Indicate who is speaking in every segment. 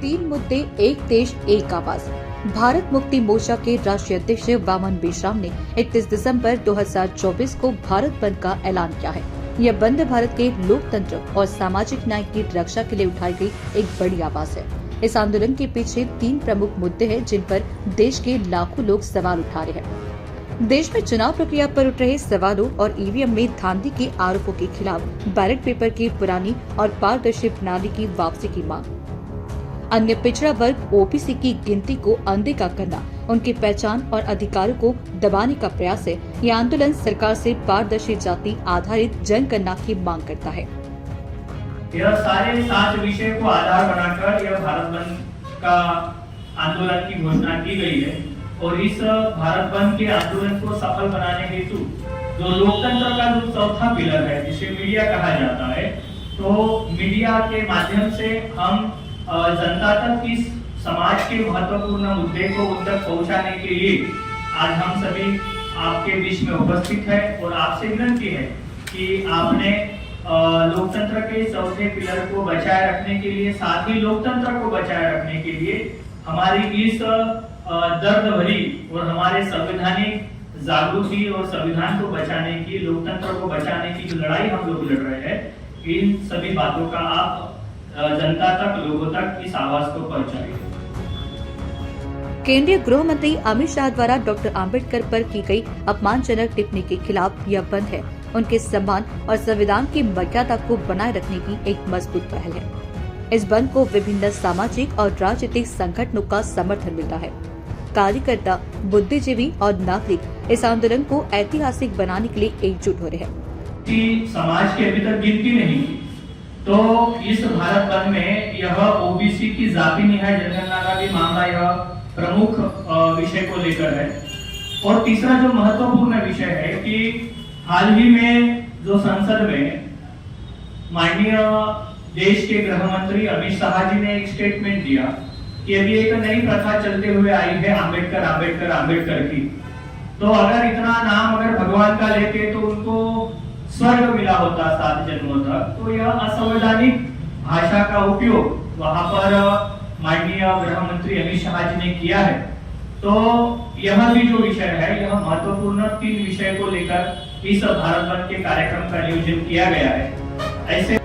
Speaker 1: तीन मुद्दे, एक देश एक आवाज। भारत मुक्ति मोर्चा के राष्ट्रीय अध्यक्ष वामन मेश्राम ने 31 दिसंबर 2024 को भारत बंद का ऐलान किया है। यह बंद भारत के लोकतंत्र और सामाजिक न्याय की रक्षा के लिए उठाई गई एक बड़ी आवाज है। इस आंदोलन के पीछे तीन प्रमुख मुद्दे हैं जिन पर देश के लाखों लोग सवाल उठा रहे हैं। देश में चुनाव प्रक्रिया पर उठ रहे सवालों और ईवीएम में धांधली के आरोपों के खिलाफ, बैलेट पेपर की पुरानी और पारदर्शी प्रणाली की वापसी की मांग, अन्य पिछड़ा वर्ग ओबीसी की गिनती को अनदेखा करना, उनकी पहचान और अधिकारों को दबाने का प्रयास है। यह आंदोलन सरकार से पारदर्शी जाति आधारित जनगणना की मांग करता है।
Speaker 2: यह सारे 7 विषय को आधार बनाकर यह भारत बंद का आंदोलन की घोषणा की गई है और इस भारत बंद के आंदोलन को सफल बनाने हेतु जो लोकतंत्र का जो चौथा पिलर है, जिसे मीडिया कहा जाता है, तो मीडिया के माध्यम से हम जनता तक इस समाज के महत्वपूर्ण मुद्दे को उन तक पहुंचाने के लिए आज हम सभी आपके बीच में उपस्थित है और आपसे विनती है कि आपने लोकतंत्र के चौथे पिलर को बचाए रखने के लिए, साथ ही लोकतंत्र को बचाए रखने के लिए हमारी इस दर्द भरी और हमारे संवैधानिक जागृति और संविधान को बचाने की, लोकतंत्र को बचाने की जो लड़ाई हम लोग लड़ रहे हैं, इन सभी बातों का आप जनता तक, लोगों तक इस आवाज को पहुंचाइए।
Speaker 1: केंद्रीय गृह मंत्री अमित शाह द्वारा डॉक्टर आम्बेडकर पर की गई अपमानजनक टिप्पणी के खिलाफ यह बंद है उनके सम्मान और संविधान की मर्यादा को बनाए रखने की एक मजबूत पहल है। इस बंद को विभिन्न सामाजिक और राजनीतिक संगठनों का समर्थन मिलता है। कार्यकर्ता, बुद्धिजीवी और नागरिक इस आंदोलन को ऐतिहासिक बनाने के लिए एकजुट हो रहे हैं।
Speaker 2: कि समाज की अभी तक गिनती नहीं की, तो इस भारत बंद में यह ओबीसी की जाति निहाय जनगणना का भी मामला यह प्रमुख विषय को लेकर है। और तीसरा जो महत्वपूर्ण विषय है कि हाल ही में जो संसद में माननीय देश के गृह मंत्री अमित शाह जी ने एक स्टेटमेंट दिया कि अभी एक नई प्रथा चलते हुए आई है आम्बेडकर आम्बेडकर आम्बेडकर की, तो अगर इतना नाम अगर भगवान का लेते तो उनको स्वर्ग मिला होता 7 जन्मों तक। तो यह असंवैधानिक भाषा का उपयोग वहां पर माननीय गृह मंत्री अमित शाह जी ने किया है। तो यह भी जो विषय है, यह महत्वपूर्ण 3 विषय को लेकर इस भारत बंद के कार्यक्रम का आयोजन किया गया है। ऐसे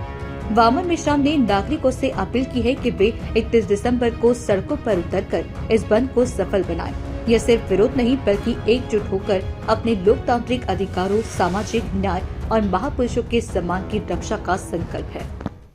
Speaker 1: वामन मेश्राम ने नागरिकों से अपील की है कि वे 31 दिसंबर को सड़कों पर उतरकर इस बंद को सफल बनाएं। यह सिर्फ विरोध नहीं बल्कि एकजुट होकर अपने लोकतांत्रिक अधिकारों, सामाजिक न्याय और महापुरुषों के सम्मान की रक्षा का संकल्प है।